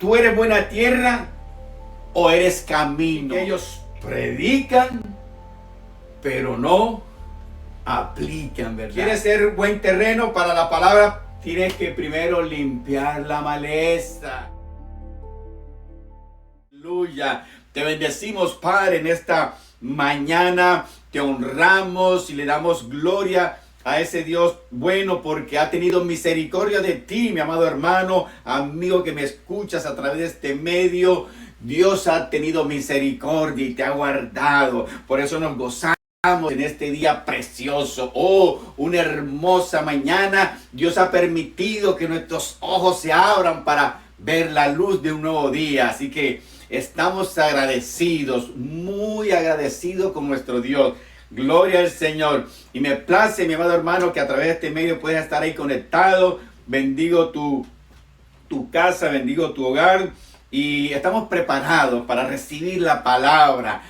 ¿Tú eres buena tierra o eres camino? Ellos predican, pero no aplican, ¿verdad? ¿Quieres ser buen terreno para la palabra? Tienes que primero limpiar la maleza. Aleluya. Te bendecimos, Padre, en esta mañana. Te honramos y le damos gloria a ese Dios bueno, porque ha tenido misericordia de ti, mi amado hermano, amigo que me escuchas a través de este medio. Dios ha tenido misericordia y te ha guardado. Por eso nos gozamos en este día precioso. Oh, una hermosa mañana. Dios ha permitido que nuestros ojos se abran para ver la luz de un nuevo día. Así que estamos agradecidos, muy agradecidos con nuestro Dios. Gloria al Señor. Y me place, mi amado hermano, que a través de este medio puedas estar ahí conectado. Bendigo tu casa, bendigo tu hogar. Y estamos preparados para recibir la palabra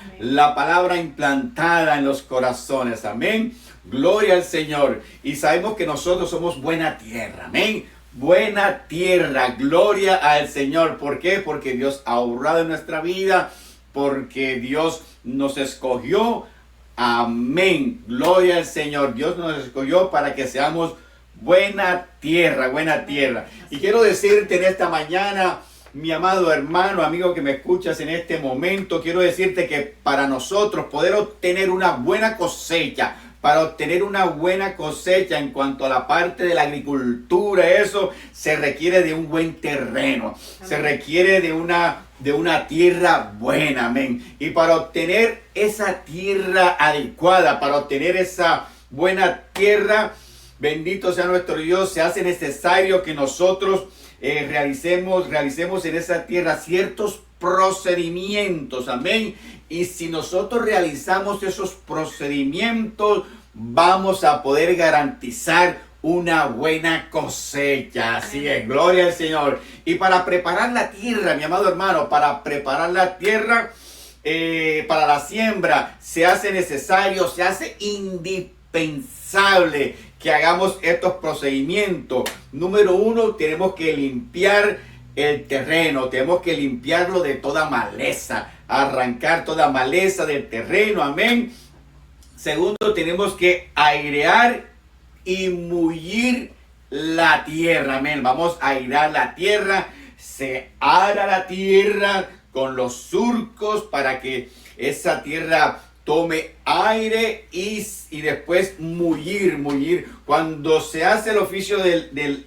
implantada en los corazones. Amén. Gloria al Señor. Y sabemos que nosotros somos buena tierra. Amén. Buena tierra. Gloria al Señor. ¿Por qué? Porque Dios ha obrado en nuestra vida. Porque Dios nos escogió. Amén. Gloria al Señor. Dios nos escogió para que seamos buena tierra. Buena tierra. Y quiero decirte en esta mañana, mi amado hermano, amigo que me escuchas en este momento, quiero decirte que para nosotros poder obtener una buena cosecha, en cuanto a la parte de la agricultura, eso se requiere de un buen terreno, se requiere de una tierra buena, amén. Y para obtener esa tierra adecuada, para obtener esa buena tierra, bendito sea nuestro Dios, se hace necesario que nosotros realicemos en esa tierra ciertos procedimientos, amén. Y si nosotros realizamos esos procedimientos, vamos a poder garantizar una buena cosecha. Así es, gloria al Señor. Y para preparar la tierra, mi amado hermano, para preparar la tierra para la siembra, se hace necesario, se hace indispensable que hagamos estos procedimientos. Número uno, tenemos que limpiar el terreno, tenemos que limpiarlo de toda maleza, arrancar toda maleza del terreno, amén. Segundo, tenemos que airear y mullir la tierra, amén. Vamos a airear la tierra, se ara la tierra con los surcos para que esa tierra tome aire y después mullir. Cuando se hace el oficio del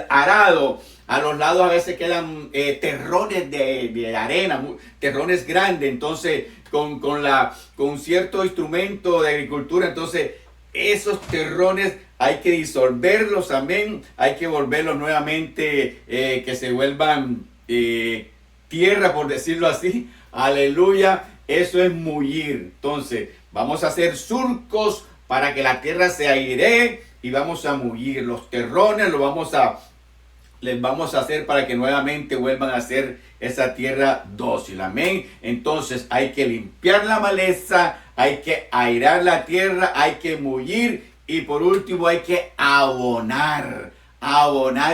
arado, a los lados a veces quedan terrones de arena, terrones grandes. Entonces, con cierto instrumento de agricultura, entonces esos terrones hay que disolverlos, amén. Hay que volverlos nuevamente, que se vuelvan tierra, por decirlo así. Aleluya. Eso es mullir. Entonces, vamos a hacer surcos para que la tierra se airee y vamos a mullir. Los terrones les vamos a hacer para que nuevamente vuelvan a ser esa tierra dócil. Amén. Entonces, hay que limpiar la maleza, hay que airear la tierra, hay que mullir y por último hay que abonar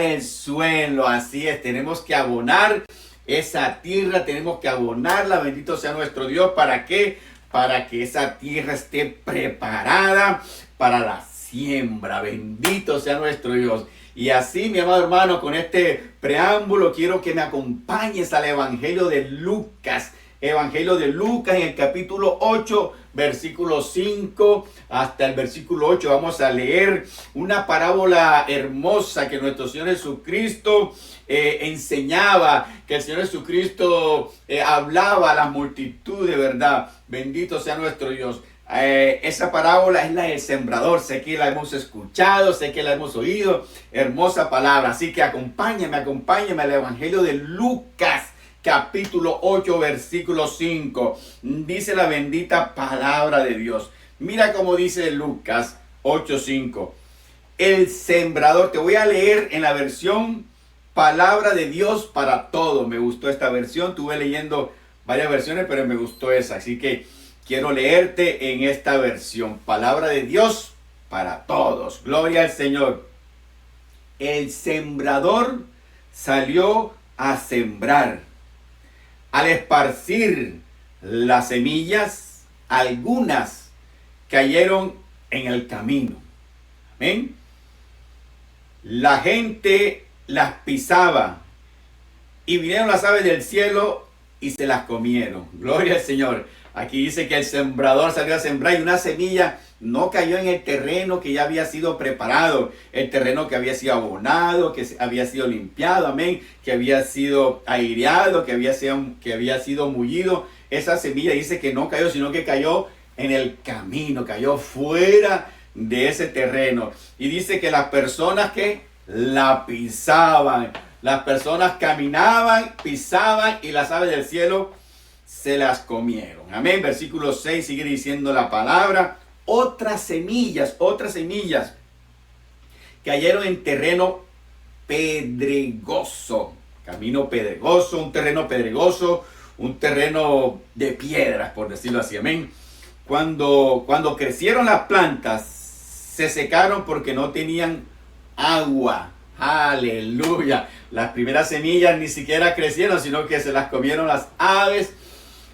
el suelo. Así es, tenemos que abonar esa tierra, tenemos que abonarla, bendito sea nuestro Dios. ¿Para qué? Para que esa tierra esté preparada para la siembra. Bendito sea nuestro Dios. Y así, mi amado hermano, con este preámbulo, quiero que me acompañes al Evangelio de Lucas. Evangelio de Lucas en el capítulo 8, versículo 5 hasta el versículo 8. Vamos a leer una parábola hermosa que nuestro Señor Jesucristo enseñaba, que el Señor Jesucristo hablaba a la multitud, de verdad. Bendito sea nuestro Dios. Esa parábola es la del sembrador. Sé que la hemos escuchado, sé que la hemos oído. Hermosa palabra. Así que acompáñame al Evangelio de Lucas, capítulo 8, versículo 5. Dice la bendita palabra de Dios. Mira cómo dice Lucas 8:5. El sembrador. Te voy a leer en la versión Palabra de Dios para Todo. Me gustó esta versión. Estuve leyendo varias versiones, pero me gustó esa. Así que quiero leerte en esta versión. Palabra de Dios para todos. Gloria al Señor. El sembrador salió a sembrar. Al esparcir las semillas, algunas cayeron en el camino. Amén. La gente las pisaba y vinieron las aves del cielo y se las comieron. Gloria al Señor. Aquí dice que el sembrador salió a sembrar y una semilla no cayó en el terreno que ya había sido preparado, el terreno que había sido abonado, que había sido limpiado, amén, que había sido aireado, que había sido mullido. Esa semilla dice que no cayó, sino que cayó en el camino, cayó fuera de ese terreno. Y dice que las personas que la pisaban, las personas caminaban, pisaban y las aves del cielo se las comieron. Amén. Versículo 6 sigue diciendo la palabra. Otras semillas cayeron en terreno pedregoso. Camino pedregoso, un terreno pedregoso, un terreno de piedras, por decirlo así. Amén. Cuando crecieron las plantas, se secaron porque no tenían agua. Aleluya. Las primeras semillas ni siquiera crecieron, sino que se las comieron las aves.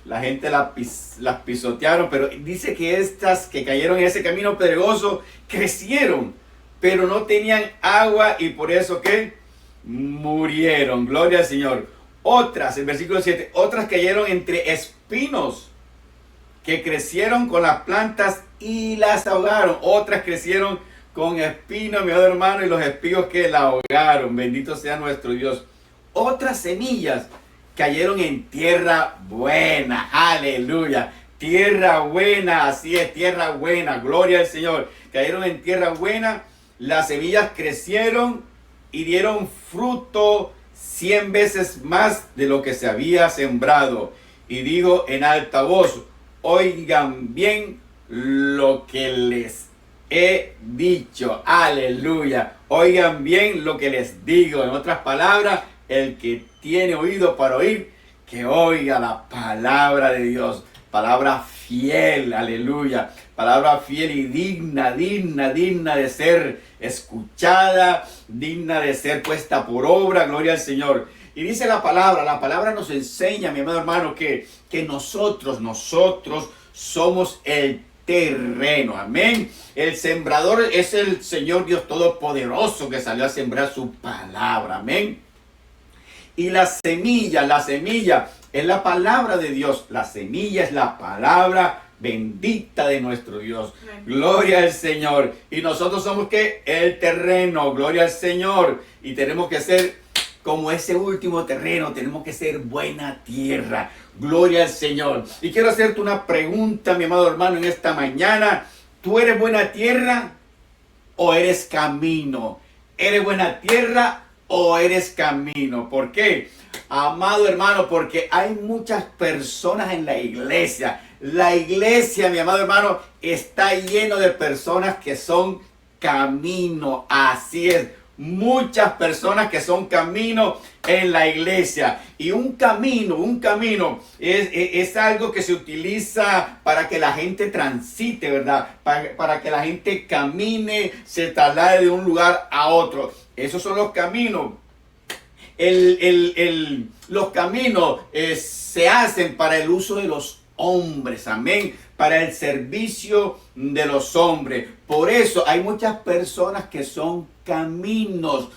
La gente las pisotearon, pero dice que estas que cayeron en ese camino pedregoso crecieron, pero no tenían agua y por eso que murieron. Gloria al Señor. Otras, en versículo 7, otras cayeron entre espinos que crecieron con las plantas y las ahogaron. Otras crecieron con espinos, mi hermano, y los espinos que la ahogaron. Bendito sea nuestro Dios. Otras semillas cayeron en tierra buena. Aleluya. Tierra buena, así es, tierra buena. Gloria al Señor. Cayeron en tierra buena. Las semillas crecieron y dieron fruto 100 veces más de lo que se había sembrado. Y digo en alta voz, oigan bien lo que les he dicho. Aleluya. Oigan bien lo que les digo. En otras palabras, el que tiene oído para oír, que oiga la palabra de Dios. Palabra fiel, aleluya. Palabra fiel y digna de ser escuchada, digna de ser puesta por obra. Gloria al Señor. Y dice la palabra nos enseña, mi amado hermano, que nosotros somos el terreno. Amén. El sembrador es el Señor Dios Todopoderoso que salió a sembrar su palabra. Amén. Y la semilla es la palabra de Dios. La semilla es la palabra bendita de nuestro Dios. Gloria al Señor. Y nosotros somos ¿qué? El terreno. Gloria al Señor. Y tenemos que ser como ese último terreno. Tenemos que ser buena tierra. Gloria al Señor. Y quiero hacerte una pregunta, mi amado hermano, en esta mañana. ¿Tú eres buena tierra o eres camino? ¿Eres buena tierra o eres camino? ¿Por qué? Amado hermano, porque hay muchas personas en la iglesia. La iglesia, mi amado hermano, está lleno de personas que son camino. Así es. Muchas personas que son camino en la iglesia. Y un camino es algo que se utiliza para que la gente transite, ¿verdad? Para que la gente camine, se traslade de un lugar a otro. Esos son los caminos. Los caminos se hacen para el uso de los hombres, amén, para el servicio de los hombres. Por eso hay muchas personas que son caminos.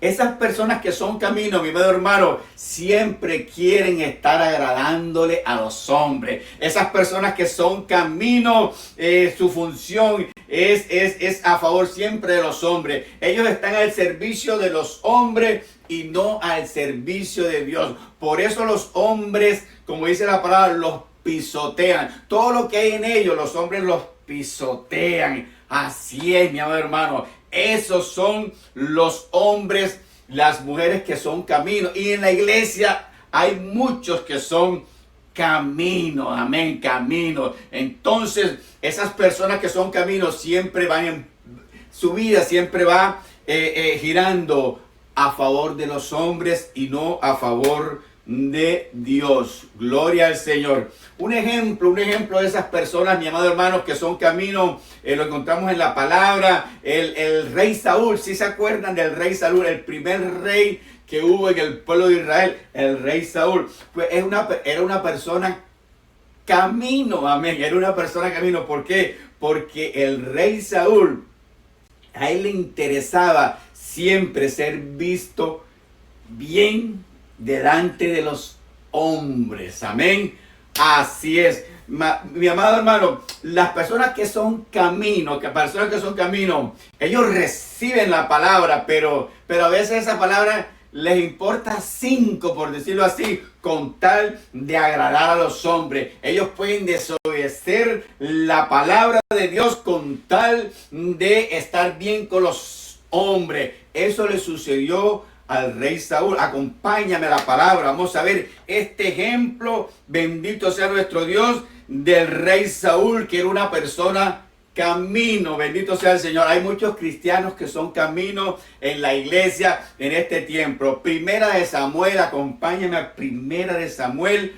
Esas personas que son caminos, mi amado hermano, siempre quieren estar agradándole a los hombres. Esas personas que son caminos, su función es a favor siempre de los hombres. Ellos están al servicio de los hombres y no al servicio de Dios. Por eso los hombres, como dice la palabra, los pisotean. Todo lo que hay en ellos, los hombres los pisotean. Así es, mi amado hermano. Esos son los hombres, las mujeres que son caminos. Y en la iglesia hay muchos que son caminos. Amén, caminos. Entonces, esas personas que son caminos siempre van su vida siempre va girando a favor de los hombres y no a favor de Dios. Gloria al Señor. Un ejemplo de esas personas, mi amado hermano, que son caminos, lo encontramos en la palabra. El rey Saúl, si se acuerdan del rey Saúl, el primer rey que hubo en el pueblo de Israel, el rey Saúl, pues era una persona camino, amén, era una persona camino. ¿Por qué? Porque el rey Saúl, a él le interesaba siempre ser visto bien delante de los hombres, amén. Así es, mi amado hermano, las personas que son camino, ellos reciben la palabra, pero a veces esa palabra les importa 5, por decirlo así, con tal de agradar a los hombres. Ellos pueden desobedecer la palabra de Dios con tal de estar bien con los hombres. Eso le sucedió al rey Saúl. Acompáñame a la palabra. Vamos a ver este ejemplo, bendito sea nuestro Dios, del rey Saúl, que era una persona camino. Bendito sea el Señor. Hay muchos cristianos que son camino en la iglesia en este tiempo. Primera de Samuel, acompáñame a Primera de Samuel,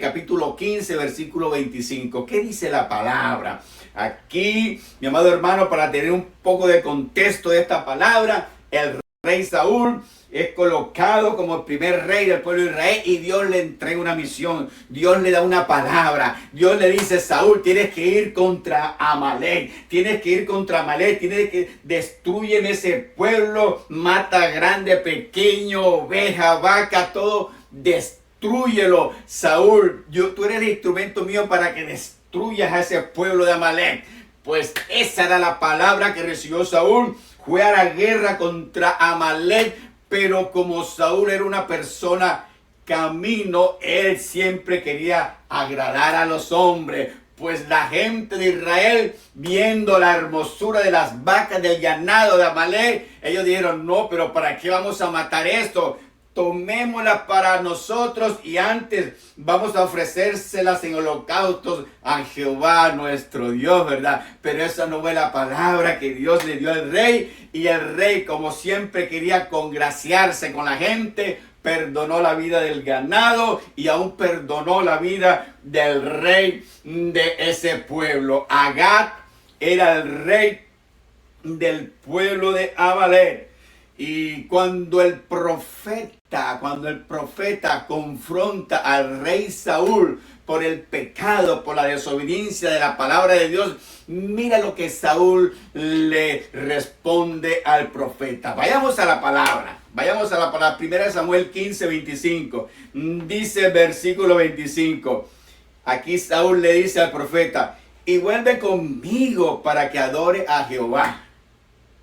capítulo 15, versículo 25. ¿Qué dice la palabra? Aquí, mi amado hermano, para tener un poco de contexto de esta palabra, el rey Saúl es colocado como el primer rey del pueblo de Israel y Dios le entrega una misión. Dios le da una palabra. Dios le dice: Saúl, tienes que ir contra Amalek. Tienes que ir contra Amalek. Tienes que destruyen ese pueblo. Mata grande, pequeño, oveja, vaca, todo. Destrúyelo. Saúl, tú eres el instrumento mío para que destruyas a ese pueblo de Amalek. Pues esa era la palabra que recibió Saúl. Fue a la guerra contra Amalek, pero como Saúl era una persona camino, él siempre quería agradar a los hombres. Pues la gente de Israel, viendo la hermosura de las vacas del ganado de Amalek, ellos dijeron: no, pero ¿para qué vamos a matar esto? Tomémosla para nosotros y antes vamos a ofrecérselas en holocaustos a Jehová nuestro Dios, ¿verdad? Pero esa no fue la palabra que Dios le dio al rey, y el rey, como siempre quería congraciarse con la gente, perdonó la vida del ganado y aún perdonó la vida del rey de ese pueblo. Agag era el rey del pueblo de Amalek. Y cuando el profeta confronta al rey Saúl por el pecado, por la desobediencia de la palabra de Dios, mira lo que Saúl le responde al profeta. Vayamos a la palabra. Primera de Samuel 15, 25. Dice el versículo 25. Aquí Saúl le dice al profeta: y vuelve conmigo para que adore a Jehová.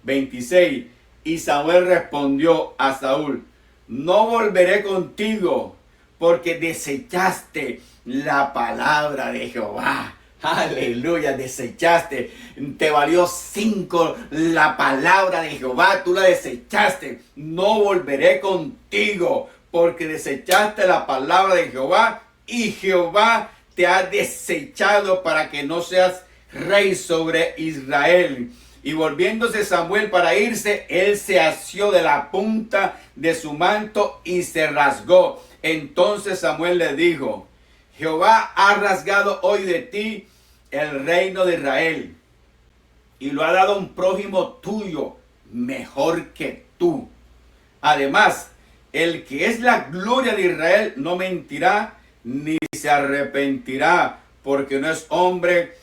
26. Y Samuel respondió a Saúl: no volveré contigo, porque desechaste la palabra de Jehová. Aleluya, desechaste. Te valió 5 la palabra de Jehová, tú la desechaste. No volveré contigo, porque desechaste la palabra de Jehová, y Jehová te ha desechado para que no seas rey sobre Israel. Y volviéndose Samuel para irse, él se asió de la punta de su manto y se rasgó. Entonces Samuel le dijo: Jehová ha rasgado hoy de ti el reino de Israel, y lo ha dado a un prójimo tuyo mejor que tú. Además, el que es la gloria de Israel no mentirá ni se arrepentirá, porque no es hombre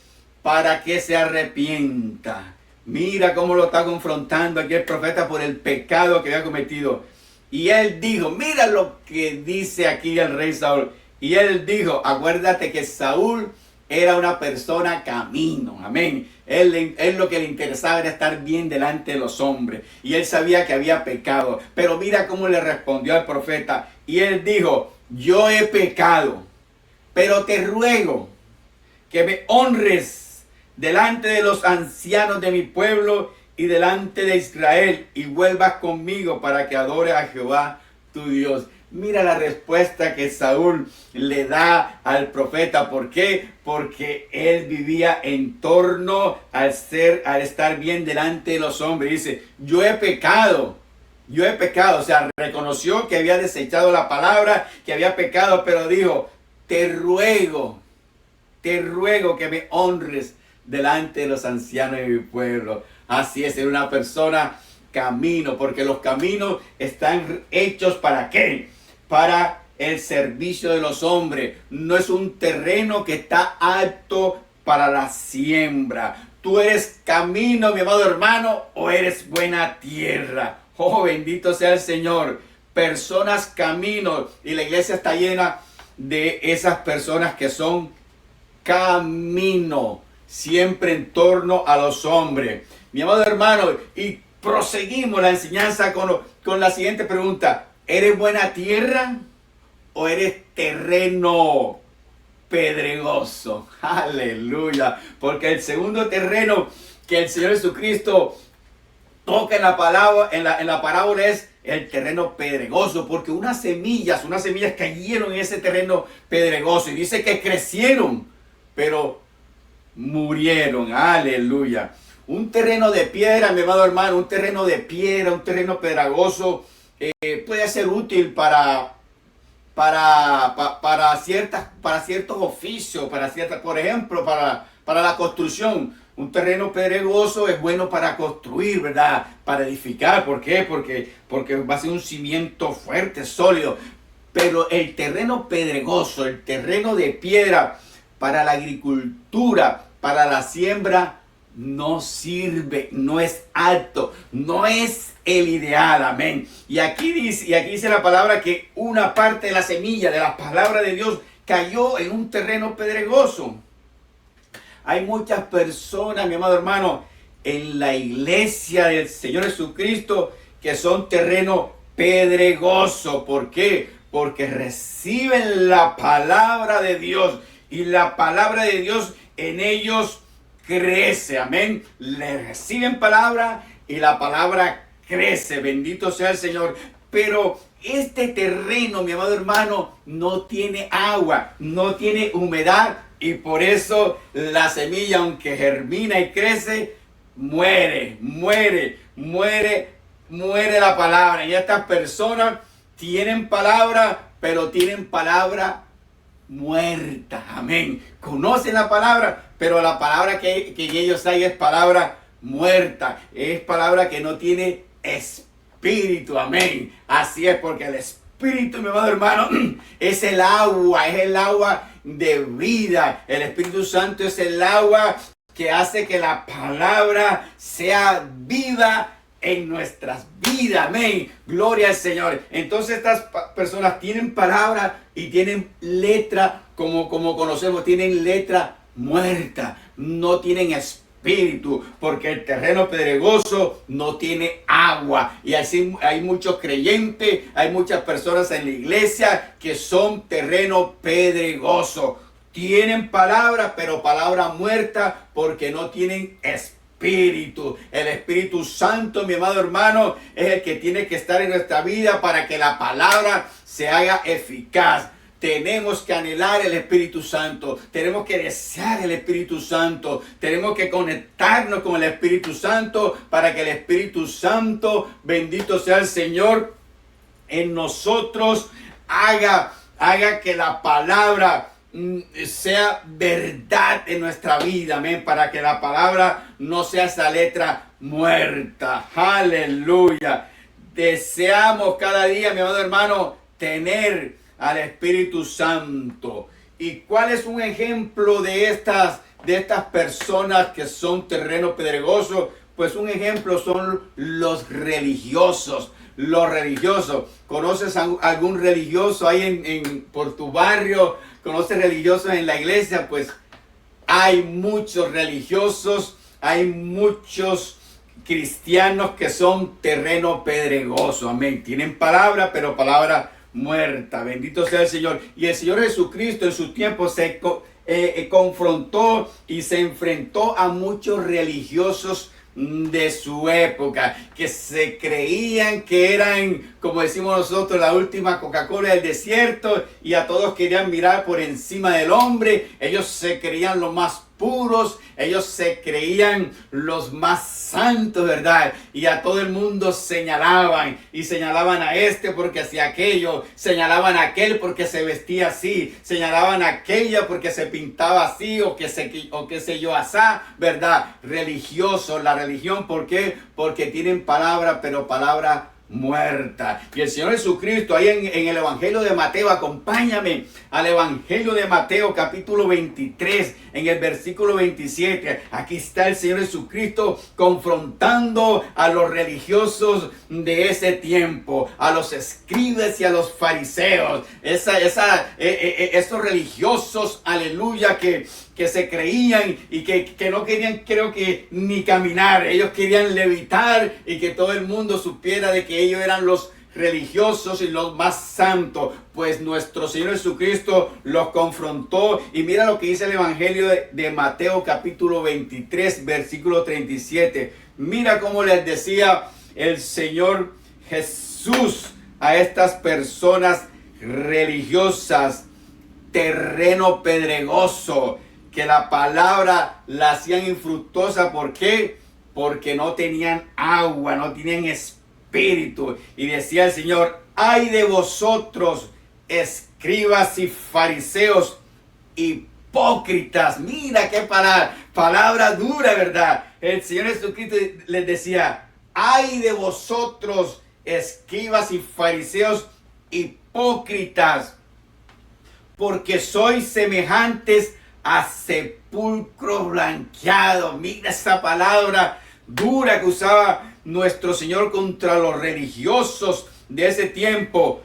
para que se arrepienta. Mira cómo lo está confrontando aquí el profeta por el pecado que había cometido. Y él dijo, mira lo que dice aquí el rey Saúl. Y él dijo, acuérdate que Saúl era una persona camino, amén. Él lo que le interesaba era estar bien delante de los hombres. Y él sabía que había pecado. Pero mira cómo le respondió al profeta. Y él dijo, yo he pecado, pero te ruego que me honres delante de los ancianos de mi pueblo y delante de Israel, y vuelvas conmigo para que adore a Jehová tu Dios. Mira la respuesta que Saúl le da al profeta. ¿Por qué? Porque él vivía en torno al estar bien delante de los hombres. Dice, yo he pecado. O sea, reconoció que había desechado la palabra, que había pecado, pero dijo, te ruego que me honres delante de los ancianos de mi pueblo. Así es, era una persona camino, porque los caminos están hechos ¿para qué? Para el servicio de los hombres. No es un terreno que está apto para la siembra. Tú eres camino, mi amado hermano, o eres buena tierra. Oh, bendito sea el Señor. Personas caminos, y la iglesia está llena de esas personas que son camino, siempre en torno a los hombres. Mi amado hermano, y proseguimos la enseñanza con la siguiente pregunta. ¿Eres buena tierra o eres terreno pedregoso? Aleluya. Porque el segundo terreno que el Señor Jesucristo toca en la palabra, en la parábola, es el terreno pedregoso, porque unas semillas cayeron en ese terreno pedregoso, y dice que crecieron, pero murieron. Aleluya. Un terreno de piedra, mi amado hermano, un terreno de piedra, un terreno pedregoso, puede ser útil para ciertos oficios, por ejemplo, para la construcción. Un terreno pedregoso es bueno para construir, ¿verdad? Para edificar. ¿Por qué? Porque va a ser un cimiento fuerte, sólido. Pero el terreno pedregoso, el terreno de piedra, para la agricultura, para la siembra, no sirve, no es apto, no es el ideal. Amén. Y aquí dice la palabra que una parte de la semilla de la palabra de Dios cayó en un terreno pedregoso. Hay muchas personas, mi amado hermano, en la iglesia del Señor Jesucristo que son terreno pedregoso. ¿Por qué? Porque reciben la palabra de Dios, y la palabra de Dios en ellos crece. Amén. Le reciben palabra y la palabra crece. Bendito sea el Señor. Pero este terreno, mi amado hermano, no tiene agua, no tiene humedad, y por eso la semilla, aunque germina y crece, muere la palabra. Y estas personas tienen palabra, pero tienen palabra muerta. Amén. Conocen la palabra, pero la palabra que ellos hay es palabra muerta. Es palabra que no tiene espíritu. Amén. Así es, porque el espíritu, mi amado hermano, es el agua de vida. El Espíritu Santo es el agua que hace que la palabra sea viva en nuestras vidas. Amén. Gloria al Señor. Entonces estas personas tienen palabra y tienen letra, como conocemos, tienen letra muerta. No tienen espíritu, porque el terreno pedregoso no tiene agua. Y así hay muchos creyentes, hay muchas personas en la iglesia que son terreno pedregoso. Tienen palabra, pero palabra muerta, porque no tienen espíritu. El Espíritu Santo, mi amado hermano, es el que tiene que estar en nuestra vida para que la palabra se haga eficaz. Tenemos que anhelar el Espíritu Santo, tenemos que desear el Espíritu Santo, tenemos que conectarnos con el Espíritu Santo para que el Espíritu Santo, bendito sea el Señor, en nosotros haga que la palabra sea verdad en nuestra vida. Amén. Para que la palabra no sea esa letra muerta. Aleluya. Deseamos cada día, mi amado hermano, tener al Espíritu Santo. ¿Y cuál es un ejemplo de estas personas que son terreno pedregoso? Pues un ejemplo son los religiosos. Los religiosos. ¿Conoces a algún religioso ahí por tu barrio? ¿Conoces religiosos en la iglesia? Pues hay muchos religiosos, hay muchos cristianos que son terreno pedregoso. Amén. Tienen palabra, pero palabra muerta. Bendito sea el Señor. Y el Señor Jesucristo en su tiempo se confrontó y se enfrentó a muchos religiosos de su época, que se creían que eran, como decimos nosotros, la última Coca-Cola del desierto, y a todos querían mirar por encima del hombre. Ellos se creían los más puros, ellos se creían los más santos, ¿verdad? Y a todo el mundo señalaban, y señalaban a este porque hacía aquello, señalaban a aquel porque se vestía así, señalaban a aquella porque se pintaba así, o qué sé yo, asá, ¿verdad? Religiosos, la religión, ¿por qué? Porque tienen palabra, pero palabra muerta. Y el Señor Jesucristo ahí en el Evangelio de Mateo, acompáñame al Evangelio de Mateo capítulo 23 en el versículo 27. Aquí está el Señor Jesucristo confrontando a los religiosos de ese tiempo, a los escribas y a los fariseos, esos religiosos, aleluya, que se creían y que no querían, creo que, ni caminar. Ellos querían levitar y que todo el mundo supiera de que ellos eran los religiosos y los más santos. Pues nuestro Señor Jesucristo los confrontó. Y mira lo que dice el Evangelio de Mateo capítulo 23, versículo 37. Mira cómo les decía el Señor Jesús a estas personas religiosas: terreno pedregoso, que la palabra la hacían infructuosa. ¿Por qué? Porque no tenían agua, no tenían espíritu. Y decía el Señor: ay de vosotros, escribas y fariseos, hipócritas. Mira qué palabra dura, ¿verdad? El Señor Jesucristo les decía: ay de vosotros, escribas y fariseos, hipócritas, porque sois semejantes a sepulcros blanqueados. Mira esa palabra dura que usaba nuestro Señor contra los religiosos de ese tiempo.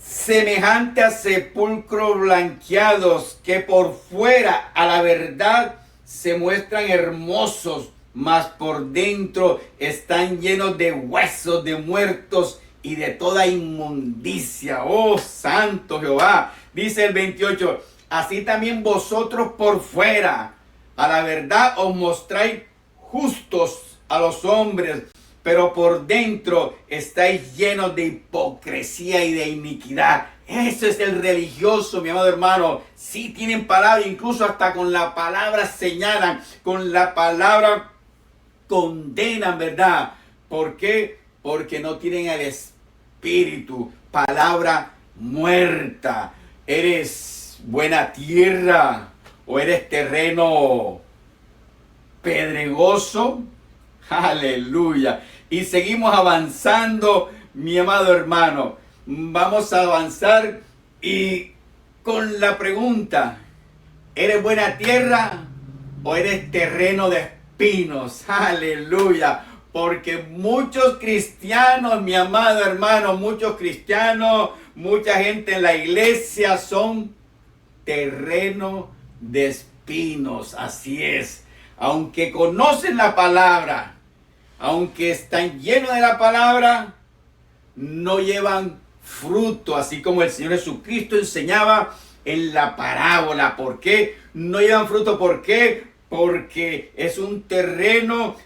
Semejante a sepulcros blanqueados, que por fuera a la verdad se muestran hermosos, mas por dentro están llenos de huesos de muertos y de toda inmundicia. Oh, santo Jehová. Dice el 28: así también vosotros por fuera a la verdad os mostráis justos a los hombres, pero por dentro estáis llenos de hipocresía y de iniquidad. Eso es el religioso, mi amado hermano. Sí tienen palabra, incluso hasta con la palabra señalan, con la palabra condenan, ¿verdad? ¿Por qué? Porque no tienen el espíritu. Palabra muerta. ¿Eres buena tierra o eres terreno pedregoso? Aleluya. Y seguimos avanzando, mi amado hermano. Vamos a avanzar y con la pregunta: ¿eres buena tierra o eres terreno de espinos? Aleluya. Porque muchos cristianos, mi amado hermano, muchos cristianos, mucha gente en la iglesia son terreno de espinos. Así es. Aunque conocen la palabra, aunque están llenos de la palabra, no llevan fruto, así como el Señor Jesucristo enseñaba en la parábola. ¿Por qué no llevan fruto? ¿Por qué? Porque es un terreno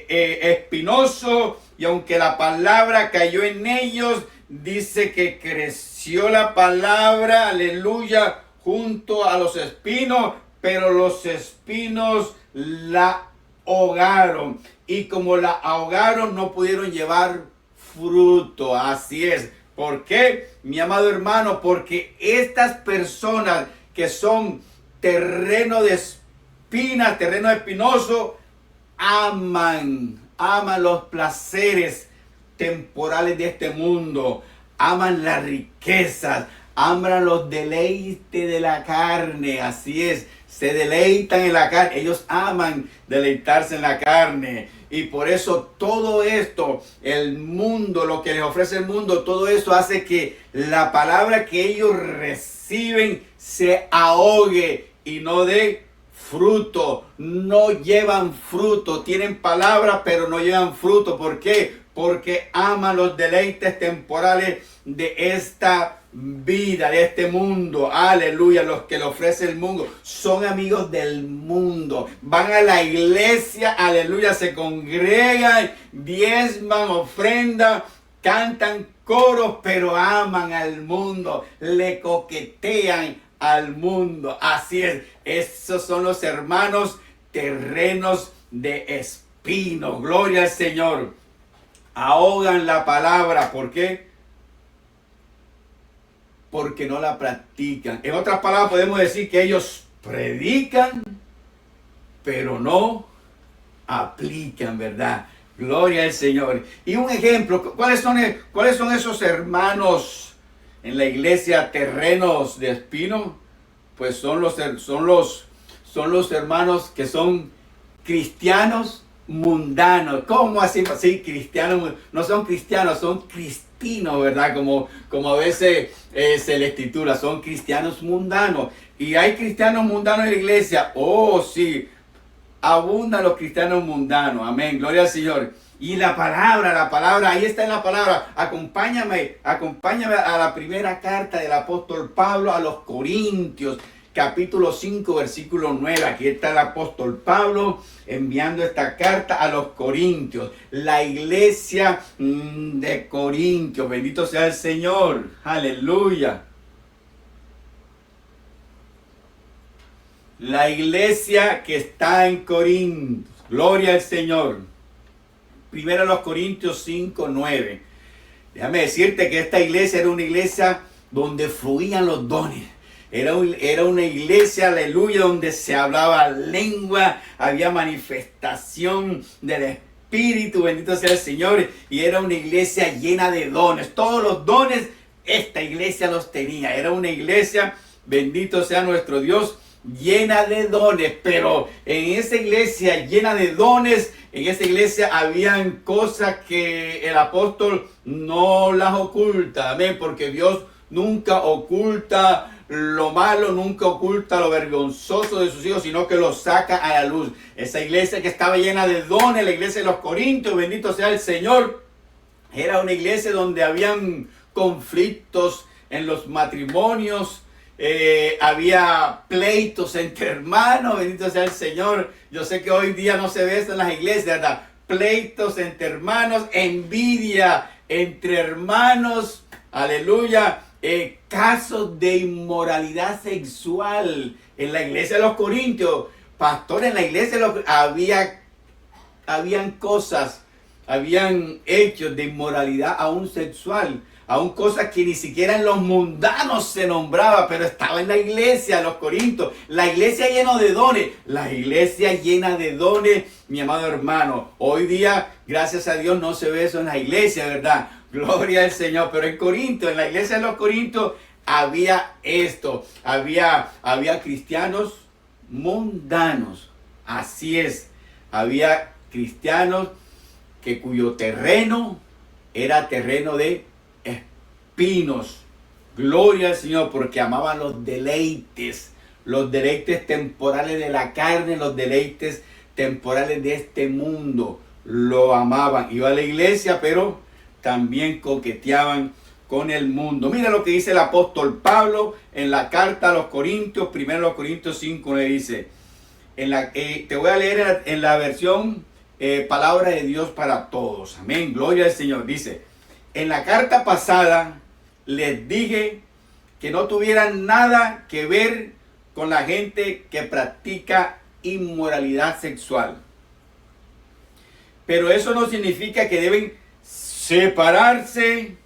espinoso, y aunque la palabra cayó en ellos, dice que creció la palabra, aleluya, junto a los espinos, pero los espinos la ahogaron. Y como la ahogaron, no pudieron llevar fruto. Así es. ¿Por qué, mi amado hermano? Porque estas personas que son terreno de espinas, terreno espinoso, aman los placeres temporales de este mundo, aman las riquezas, aman los deleites de la carne. Así es, se deleitan en la carne. Ellos aman deleitarse en la carne. Y por eso todo esto, el mundo, lo que les ofrece el mundo, todo eso hace que la palabra que ellos reciben se ahogue y no dé fruto. No llevan fruto. Tienen palabra, pero no llevan fruto. ¿Por qué? Porque aman los deleites temporales de esta vida, de este mundo. Aleluya. Los que le ofrece el mundo son amigos del mundo. Van a la iglesia, aleluya, se congregan, diezman, ofrendan, cantan coros, pero aman al mundo, le coquetean al mundo. Así es, esos son los hermanos terrenos de espinos. Gloria al Señor. Ahogan la palabra. ¿Por qué? Porque no la practican. En otras palabras podemos decir que ellos predican, pero no aplican, ¿verdad? Gloria al Señor. Y un ejemplo, ¿cuáles son esos hermanos en la iglesia terrenos de espino? Pues son los hermanos que son cristianos mundanos. ¿Cómo así? Sí, cristianos, no son cristianos, son cristinos, ¿verdad? Como a veces se les titula, son cristianos mundanos. Y hay cristianos mundanos en la iglesia. Oh, sí, abundan los cristianos mundanos. Amén, gloria al Señor. Y la palabra, ahí está en la palabra. Acompáñame a la primera carta del apóstol Pablo a los Corintios, capítulo 5, versículo 9. Aquí está el apóstol Pablo enviando esta carta a los Corintios. La iglesia de Corintios. Bendito sea el Señor. Aleluya. La iglesia que está en Corintios. Gloria al Señor. Primero a los Corintios 5, 9. Déjame decirte que esta iglesia era una iglesia donde fluían los dones. Era una iglesia, aleluya, donde se hablaba lengua, había manifestación del Espíritu, bendito sea el Señor. Y era una iglesia llena de dones. Todos los dones esta iglesia los tenía. Era una iglesia, bendito sea nuestro Dios, llena de dones. Pero en esa iglesia llena de dones, en esa iglesia habían cosas que el apóstol no las oculta. Amén, porque Dios nunca oculta lo malo, nunca oculta lo vergonzoso de sus hijos, sino que lo saca a la luz. Esa iglesia que estaba llena de dones, la iglesia de los Corintios, bendito sea el Señor, era una iglesia donde habían conflictos en los matrimonios, había pleitos entre hermanos, bendito sea el Señor. Yo sé que hoy día no se ve eso en las iglesias, ¿verdad? Pleitos entre hermanos, envidia entre hermanos, aleluya. Casos de inmoralidad sexual en la iglesia de los Corintios. Pastor, en la iglesia habían cosas, habían hechos de inmoralidad aún sexual, aún cosas que ni siquiera en los mundanos se nombraba, pero estaba en la iglesia de los Corintios. La iglesia llena de dones, la iglesia llena de dones, mi amado hermano. Hoy día, gracias a Dios, no se ve eso en la iglesia, ¿verdad? Gloria al Señor. Pero en Corinto, en la iglesia de los Corintios, había esto. Había cristianos mundanos. Así es. Había cristianos cuyo terreno era terreno de espinos. Gloria al Señor, porque amaban los deleites temporales de la carne, los deleites temporales de este mundo. Lo amaban. Iba a la iglesia, pero también coqueteaban con el mundo. Mira lo que dice el apóstol Pablo en la carta a los Corintios, primero los Corintios 5, le dice, te voy a leer en la versión Palabra de Dios para Todos. Amén, gloria al Señor. Dice, en la carta pasada les dije que no tuvieran nada que ver con la gente que practica inmoralidad sexual. Pero eso no significa que deben separarse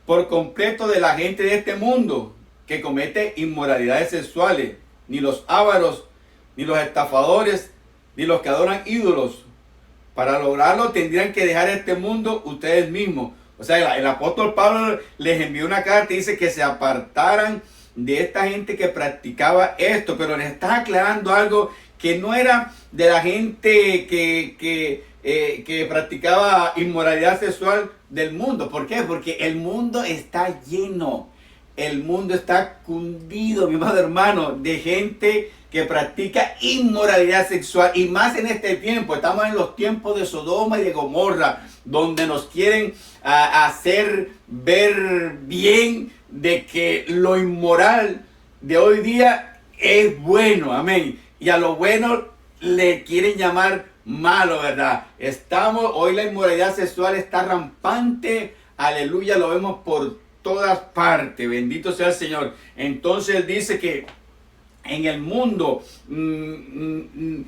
por completo de la gente de este mundo que comete inmoralidades sexuales, ni los ávaros, ni los estafadores, ni los que adoran ídolos. Para lograrlo tendrían que dejar este mundo ustedes mismos. O sea, el apóstol Pablo les envió una carta y dice que se apartaran de esta gente que practicaba esto, pero les está aclarando algo que no era de la gente que practicaba inmoralidad sexual del mundo. ¿Por qué? Porque el mundo está lleno, el mundo está cundido, mi amado hermano, de gente que practica inmoralidad sexual. Y más en este tiempo, estamos en los tiempos de Sodoma y de Gomorra, donde nos quieren hacer ver bien de que lo inmoral de hoy día es bueno, amén. Y a lo bueno le quieren llamar malo, ¿verdad? Hoy la inmoralidad sexual está rampante, aleluya, lo vemos por todas partes. Bendito sea el Señor. Entonces él dice que en el mundo, él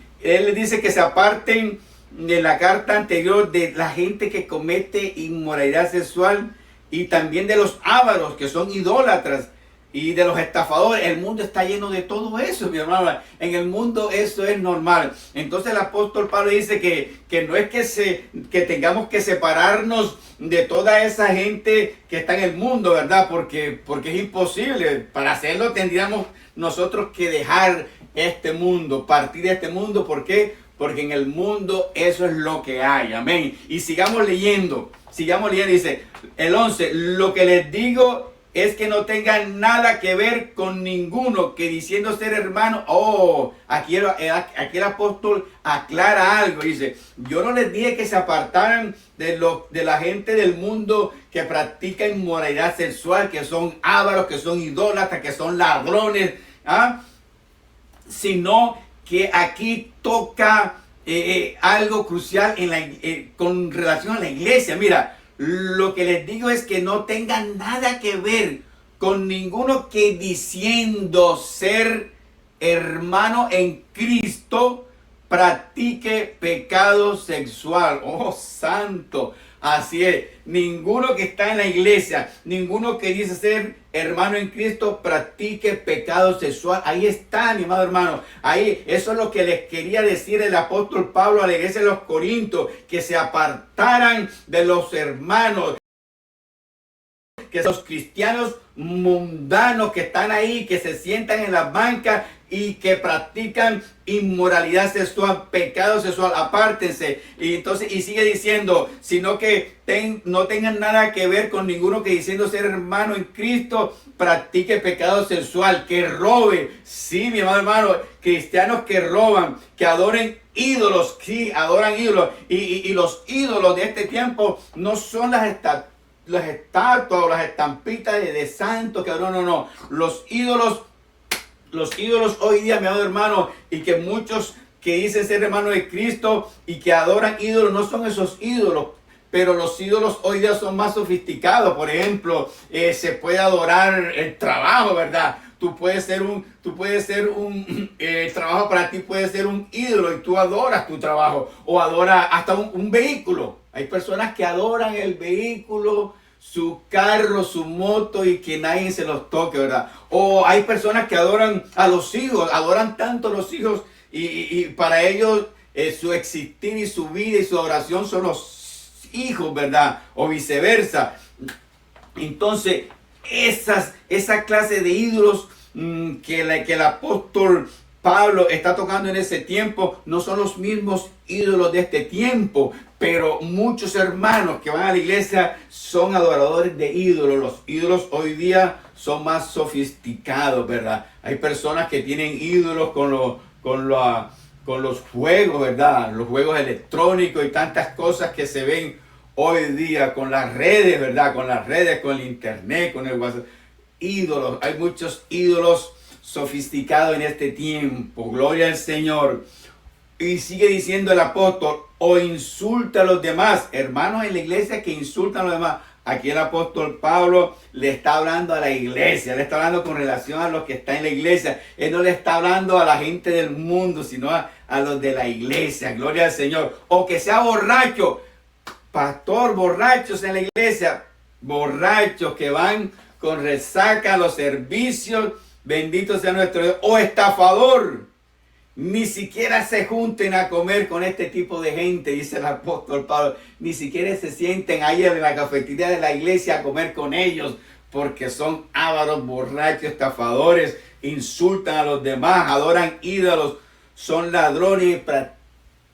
dice que se aparten de la carta anterior de la gente que comete inmoralidad sexual y también de los ávaros que son idólatras y de los estafadores. El mundo está lleno de todo eso, mi hermano. En el mundo eso es normal. Entonces el apóstol Pablo dice que no es que tengamos que separarnos de toda esa gente que está en el mundo, ¿verdad? Porque es imposible. Para hacerlo tendríamos nosotros que dejar este mundo, partir de este mundo. ¿Por qué? Porque en el mundo eso es lo que hay. Amén. Y sigamos leyendo. Dice el 11. Lo que les digo es que no tengan nada que ver con ninguno que diciendo ser hermano. Aquí el apóstol aclara algo. Dice, yo no les dije que se apartaran de la gente del mundo que practica inmoralidad sexual, que son ávaros, que son idólatras, que son ladrones, sino que aquí toca algo crucial con relación a la iglesia. Mira, lo que les digo es que no tengan nada que ver con ninguno que diciendo ser hermano en Cristo practique pecado sexual. Oh, santo. Así es. Ninguno que está en la iglesia, ninguno que dice ser hermano en Cristo practique pecado sexual. Ahí está, mi amado hermano. Ahí, eso es lo que les quería decir el apóstol Pablo a la iglesia de los Corintios, que se apartaran de los hermanos, que los cristianos mundanos que están ahí, que se sientan en las bancas y que practican inmoralidad sexual, pecado sexual, apártense. Y entonces, y sigue diciendo, sino que no tengan nada que ver con ninguno que diciendo ser hermano en Cristo practique pecado sexual, que robe. Sí, mi amado hermano, cristianos que roban, que adoren ídolos, sí, adoran ídolos. Y los ídolos de este tiempo no son las estatuas o las estampitas de santos, que no. Los ídolos hoy día, mi amado hermano, y que muchos que dicen ser hermanos de Cristo y que adoran ídolos, no son esos ídolos. Pero los ídolos hoy día son más sofisticados. Por ejemplo, se puede adorar el trabajo, ¿verdad? El trabajo para ti puede ser un ídolo y tú adoras tu trabajo. O adoras hasta un vehículo. Hay personas que adoran el vehículo, su carro, su moto, y que nadie se los toque, ¿verdad? O hay personas que adoran a los hijos, adoran tanto a los hijos y para ellos su existir y su vida y su adoración son los hijos, ¿verdad? O viceversa. Entonces, esa clase de ídolos que el apóstol Pablo está tocando en ese tiempo no son los mismos ídolos de este tiempo, pero muchos hermanos que van a la iglesia son adoradores de ídolos. Los ídolos hoy día son más sofisticados, ¿verdad? Hay personas que tienen ídolos con los juegos, ¿verdad? Los juegos electrónicos y tantas cosas que se ven hoy día con las redes, ¿verdad? Con las redes, con el internet, con el WhatsApp. Ídolos, hay muchos ídolos sofisticados en este tiempo. Gloria al Señor. Y sigue diciendo el apóstol, o insulta a los demás. Hermanos en la iglesia que insultan a los demás. Aquí el apóstol Pablo le está hablando a la iglesia, le está hablando con relación a los que están en la iglesia. Él no le está hablando a la gente del mundo, sino a los de la iglesia. Gloria al Señor. O que sea borracho. Pastor, borrachos en la iglesia. Borrachos que van con resaca a los servicios. Bendito sea nuestro Dios. O estafador. Ni siquiera se junten a comer con este tipo de gente, dice el apóstol Pablo. Ni siquiera se sienten ahí en la cafetería de la iglesia a comer con ellos, porque son ávaros, borrachos, estafadores, insultan a los demás, adoran ídolos, son ladrones y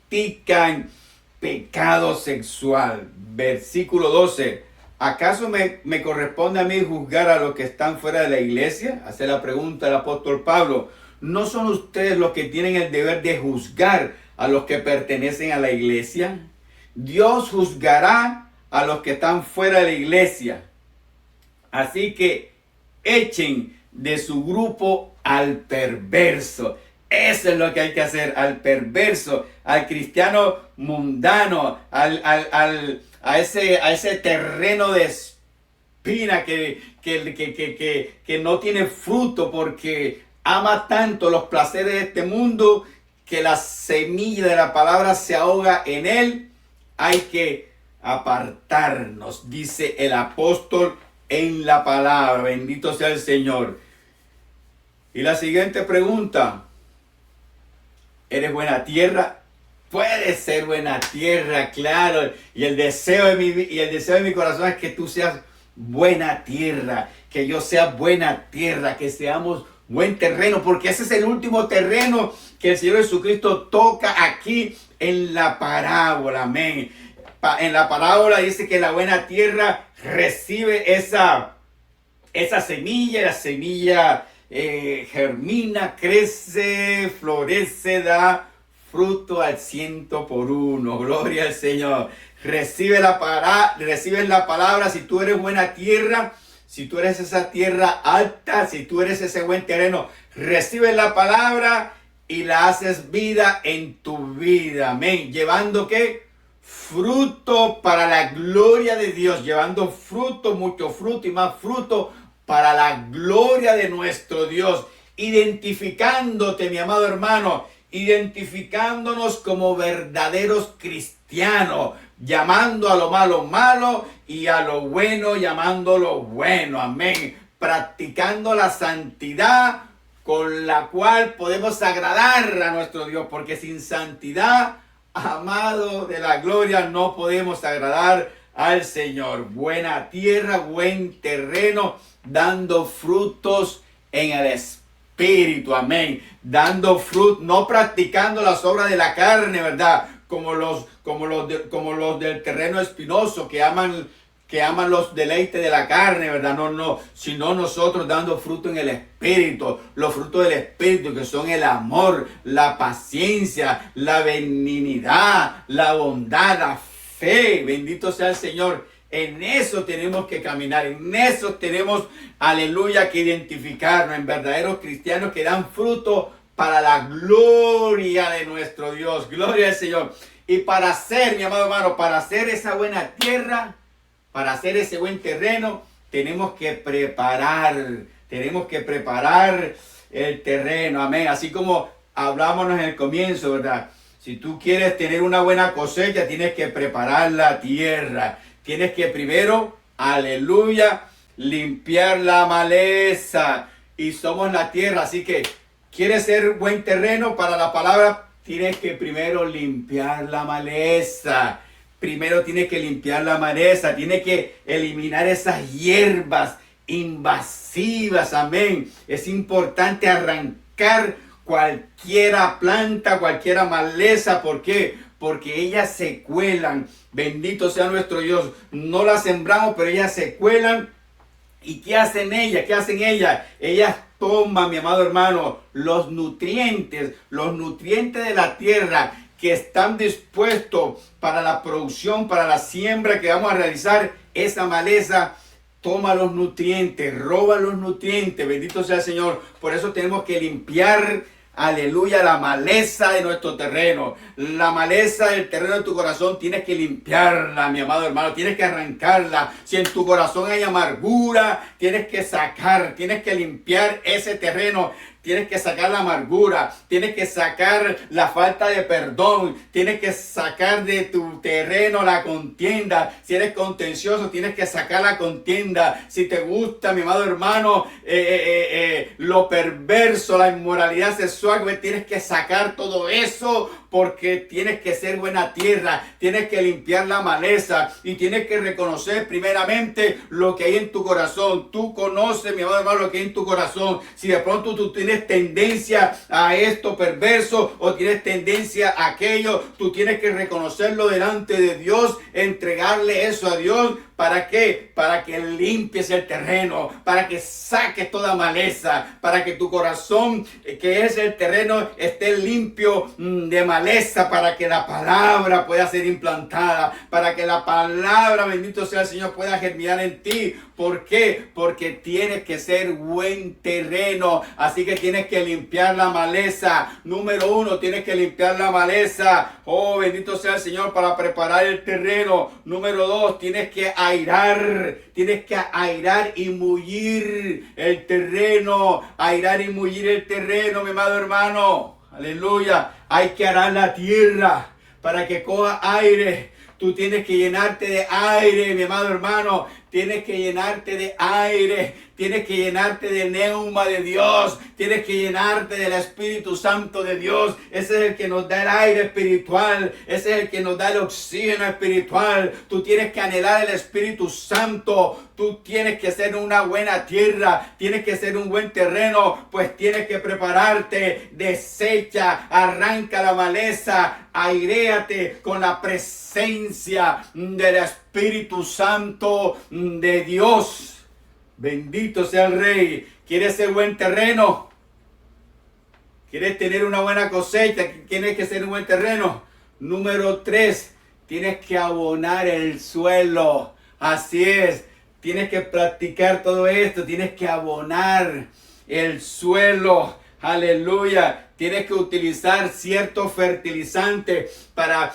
practican pecado sexual. Versículo 12. ¿Acaso me corresponde a mí juzgar a los que están fuera de la iglesia? Hace la pregunta el apóstol Pablo. ¿No son ustedes los que tienen el deber de juzgar a los que pertenecen a la iglesia? Dios juzgará a los que están fuera de la iglesia. Así que echen de su grupo al perverso. Eso es lo que hay que hacer, al perverso, al cristiano mundano, a ese terreno espina, que no tiene fruto porque ama tanto los placeres de este mundo que la semilla de la palabra se ahoga en él. Hay que apartarnos, dice el apóstol en la palabra. Bendito sea el Señor. Y la siguiente pregunta: ¿eres buena tierra? Puedes ser buena tierra, claro. Y el deseo de mi corazón es que tú seas buena tierra, que yo sea buena tierra, que seamos buen terreno, porque ese es el último terreno que el Señor Jesucristo toca aquí en la parábola. Amén. En la parábola dice que la buena tierra recibe esa semilla, la semilla germina, crece, florece, da fruto al 100%. Gloria al Señor. Recibe la palabra. Si tú eres buena tierra, si tú eres esa tierra alta, si tú eres ese buen terreno, recibe la palabra y la haces vida en tu vida. Amén. Llevando ¿qué? Fruto para la gloria de Dios. Llevando fruto, mucho fruto y más fruto para la gloria de nuestro Dios. Identificándote, mi amado hermano, identificándonos como verdaderos cristianos, llamando a lo malo malo y a lo bueno llamándolo bueno. Amén. Practicando la santidad con la cual podemos agradar a nuestro Dios, porque sin santidad, amado de la gloria, no podemos agradar al Señor. Buena tierra, buen terreno, dando frutos en el Espíritu. Amén. Dando fruto, no practicando las obras de la carne, ¿verdad? Como los del terreno espinoso que aman los deleites de la carne, ¿verdad? No, sino nosotros dando fruto en el Espíritu, los frutos del Espíritu, que son el amor, la paciencia, la benignidad, la bondad, la fe. Bendito sea el Señor. En eso tenemos que caminar, en eso tenemos, aleluya, que identificarnos en verdaderos cristianos que dan fruto para la gloria de nuestro Dios. Gloria al Señor. Y para ser, mi amado hermano, para hacer esa buena tierra, para hacer ese buen terreno, tenemos que preparar el terreno. Amén. Así como hablábamos en el comienzo, ¿verdad? Si tú quieres tener una buena cosecha, tienes que preparar la tierra. Tienes que primero, aleluya, limpiar la maleza. Y somos la tierra. Así que, ¿quieres ser buen terreno para la palabra? Tienes que primero limpiar la maleza. Primero tienes que limpiar la maleza. Tienes que eliminar esas hierbas invasivas. Amén. Es importante arrancar cualquiera planta, cualquiera maleza. ¿Por qué? Porque ellas se cuelan. Bendito sea nuestro Dios. No las sembramos, pero ellas se cuelan. ¿Y qué hacen ellas? ¿Qué hacen ellas? Ellas toman, mi amado hermano, los nutrientes de la tierra que están dispuestos para la producción, para la siembra que vamos a realizar. Esa maleza toma los nutrientes, roba los nutrientes. Bendito sea el Señor. Por eso tenemos que limpiar, aleluya, la maleza de nuestro terreno. La maleza del terreno de tu corazón tienes que limpiarla, mi amado hermano. Tienes que arrancarla. Si en tu corazón hay amargura, tienes que limpiar ese terreno. Tienes que sacar la amargura, tienes que sacar la falta de perdón, tienes que sacar de tu terreno la contienda. Si eres contencioso, tienes que sacar la contienda. Si te gusta, mi amado hermano, lo perverso, la inmoralidad sexual, pues tienes que sacar todo eso, porque tienes que ser buena tierra, tienes que limpiar la maleza y tienes que reconocer primeramente lo que hay en tu corazón. Tú conoces, mi amado hermano, lo que hay en tu corazón. Si de pronto tú tienes tendencia a esto perverso o tienes tendencia a aquello, tú tienes que reconocerlo delante de Dios, entregarle eso a Dios. ¿Para qué? Para que limpies el terreno, para que saques toda maleza, para que tu corazón, que es el terreno, esté limpio de maleza, para que la palabra pueda ser implantada, para que la palabra, bendito sea el Señor, pueda germinar en ti. ¿Por qué? Porque tienes que ser buen terreno, así que tienes que limpiar la maleza. Número 1, tienes que limpiar la maleza. Oh, bendito sea el Señor, para preparar el terreno. Número 2, tienes que airar, y mullir el terreno, airar y mullir el terreno, mi amado hermano. Aleluya. Hay que arar la tierra para que coja aire. Tú tienes que llenarte de aire, mi amado hermano. Tienes que llenarte de aire. Tienes que llenarte de neuma de Dios. Tienes que llenarte del Espíritu Santo de Dios. Ese es el que nos da el aire espiritual. Ese es el que nos da el oxígeno espiritual. Tú tienes que anhelar el Espíritu Santo. Tú tienes que ser una buena tierra. Tienes que ser un buen terreno. Pues tienes que prepararte. Desecha, arranca la maleza. Airéate con la presencia del Espíritu Santo de Dios. Bendito sea el Rey. ¿Quieres ser buen terreno? ¿Quieres tener una buena cosecha? Tienes que ser un buen terreno. Número 3. Tienes que abonar el suelo. Así es. Tienes que practicar todo esto. Tienes que abonar el suelo. Aleluya. Tienes que utilizar ciertos fertilizantes para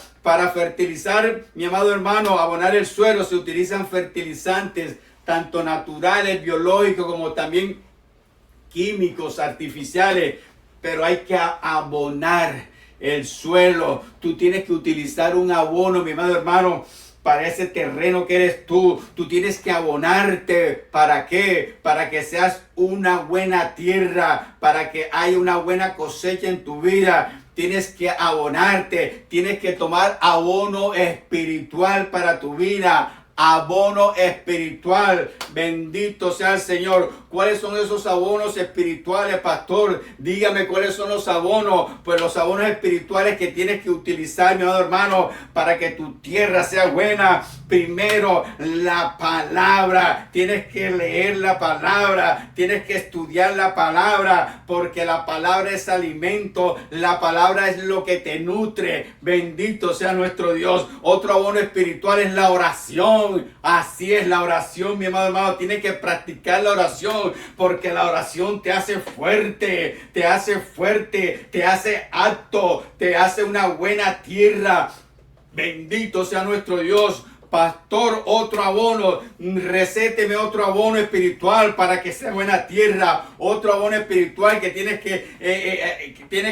fertilizar, mi amado hermano, abonar el suelo. Se utilizan fertilizantes tanto naturales, biológicos, como también químicos, artificiales. Pero hay que abonar el suelo. Tú tienes que utilizar un abono, mi amado hermano, para ese terreno que eres tú. Tú tienes que abonarte. ¿Para qué? Para que seas una buena tierra, para que haya una buena cosecha en tu vida. Tienes que abonarte, tienes que tomar abono espiritual para tu vida. Abono espiritual. Bendito sea el Señor. ¿Cuáles son esos abonos espirituales, pastor? Dígame cuáles son los abonos. Pues los abonos espirituales que tienes que utilizar, mi amado hermano, para que tu tierra sea buena. Primero, la palabra. Tienes que leer la palabra. Tienes que estudiar la palabra, porque la palabra es alimento. La palabra es lo que te nutre. Bendito sea nuestro Dios. Otro abono espiritual es la oración. Así es, la oración, mi amado hermano. Tienes que practicar la oración, porque la oración te hace fuerte, te hace apto, te hace una buena tierra. Bendito sea nuestro Dios. Pastor, otro abono, recéteme otro abono espiritual para que sea buena tierra. Otro abono espiritual que tienes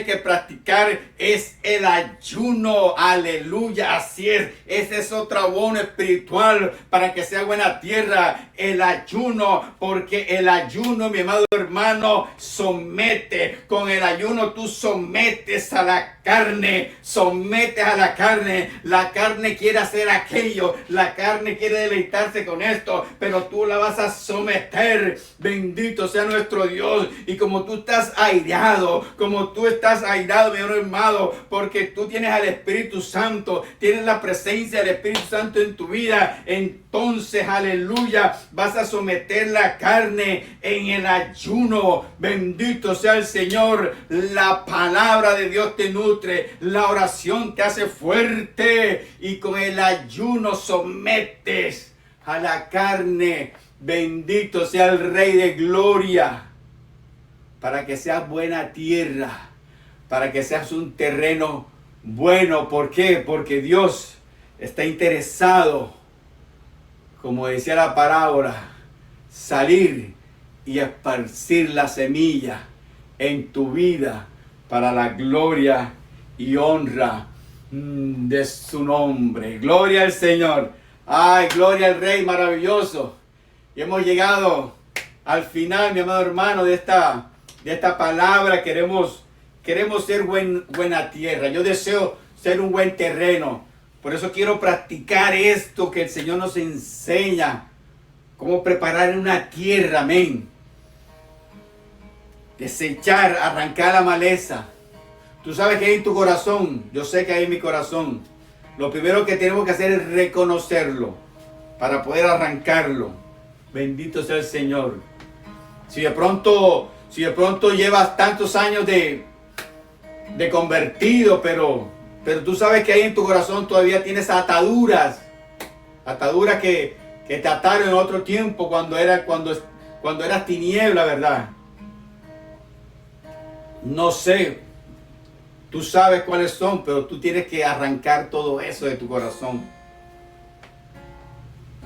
que practicar es el ayuno. Aleluya, así es. Ese es otro abono espiritual para que sea buena tierra. El ayuno, porque el ayuno, mi amado hermano, somete. Con el ayuno tú sometes a la carne, sometes a la carne. La carne quiere hacer aquello. La carne quiere deleitarse con esto, pero tú la vas a someter. Bendito sea nuestro Dios. Y como tú estás airado, mi hermano, porque tú tienes al Espíritu Santo, tienes la presencia del Espíritu Santo en tu vida, entonces, aleluya, vas a someter la carne en el ayuno. Bendito sea el Señor. La palabra de Dios te nutre, la oración te hace fuerte, y con el ayuno sometes a la carne. Bendito sea el Rey de Gloria, para que seas buena tierra, para que seas un terreno bueno. ¿Por qué? Porque Dios está interesado, como decía la parábola, salir y esparcir la semilla en tu vida para la gloria y honra de su nombre. Gloria al Señor. Ay, gloria al Rey maravilloso. Y hemos llegado al final, mi amado hermano, de esta palabra. Queremos ser buena tierra. Yo deseo ser un buen terreno. Por eso quiero practicar esto que el Señor nos enseña. Cómo preparar una tierra, amén. Desechar, arrancar la maleza. Tú sabes que hay en tu corazón. Yo sé que hay en mi corazón. Lo primero que tenemos que hacer es reconocerlo para poder arrancarlo. Bendito sea el Señor. Si de pronto llevas tantos años de convertido, pero tú sabes que ahí en tu corazón todavía tienes ataduras que te ataron en otro tiempo cuando eras tiniebla, ¿verdad? No sé, tú sabes cuáles son, pero tú tienes que arrancar todo eso de tu corazón.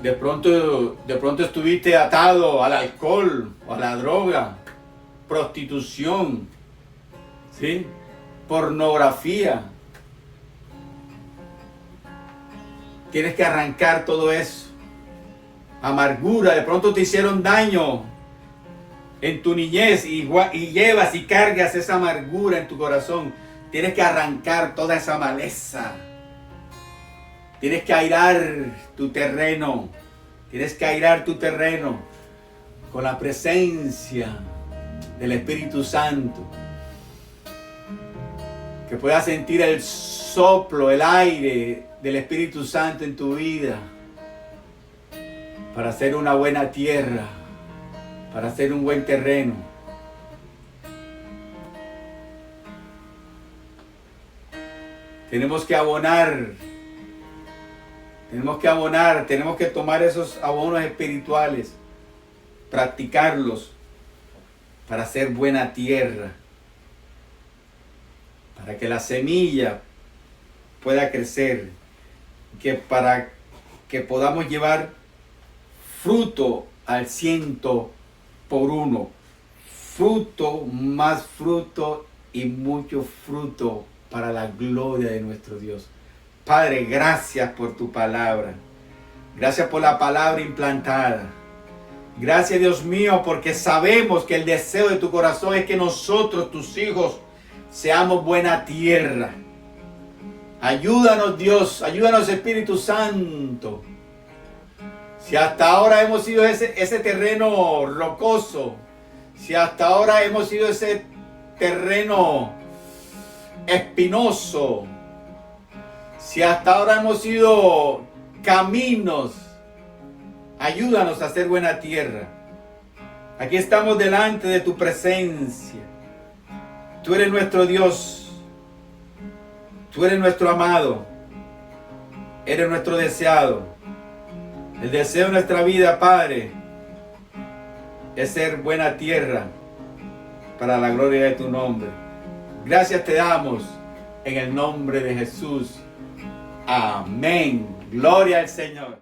De pronto estuviste atado al alcohol o a la droga, prostitución, ¿sí? Pornografía. Tienes que arrancar todo eso. Amargura, de pronto te hicieron daño en tu niñez y llevas y cargas esa amargura en tu corazón. Tienes que arrancar toda esa maleza. Tienes que airar tu terreno. Tienes que airar tu terreno con la presencia del Espíritu Santo. Que puedas sentir el soplo, el aire del Espíritu Santo en tu vida. Para hacer una buena tierra. Para hacer un buen terreno. Tenemos que abonar. Tenemos que tomar esos abonos espirituales, practicarlos para hacer buena tierra, para que la semilla pueda crecer, para que podamos llevar fruto al 100%, fruto, más fruto y mucho fruto para la gloria de nuestro Dios. Padre, gracias por tu palabra. Gracias por la palabra implantada. Gracias, Dios mío, porque sabemos que el deseo de tu corazón es que nosotros, tus hijos, seamos buena tierra. Ayúdanos, Dios. Ayúdanos, Espíritu Santo. Si hasta ahora hemos sido ese terreno rocoso, si hasta ahora hemos sido ese terreno espinoso, si hasta ahora hemos sido caminos, ayúdanos a hacer buena tierra. Aquí estamos delante de tu presencia. Tú eres nuestro Dios. Tú eres nuestro amado. Eres nuestro deseado. El deseo de nuestra vida, Padre, es ser buena tierra para la gloria de tu nombre. Gracias te damos en el nombre de Jesús. Amén. Gloria al Señor.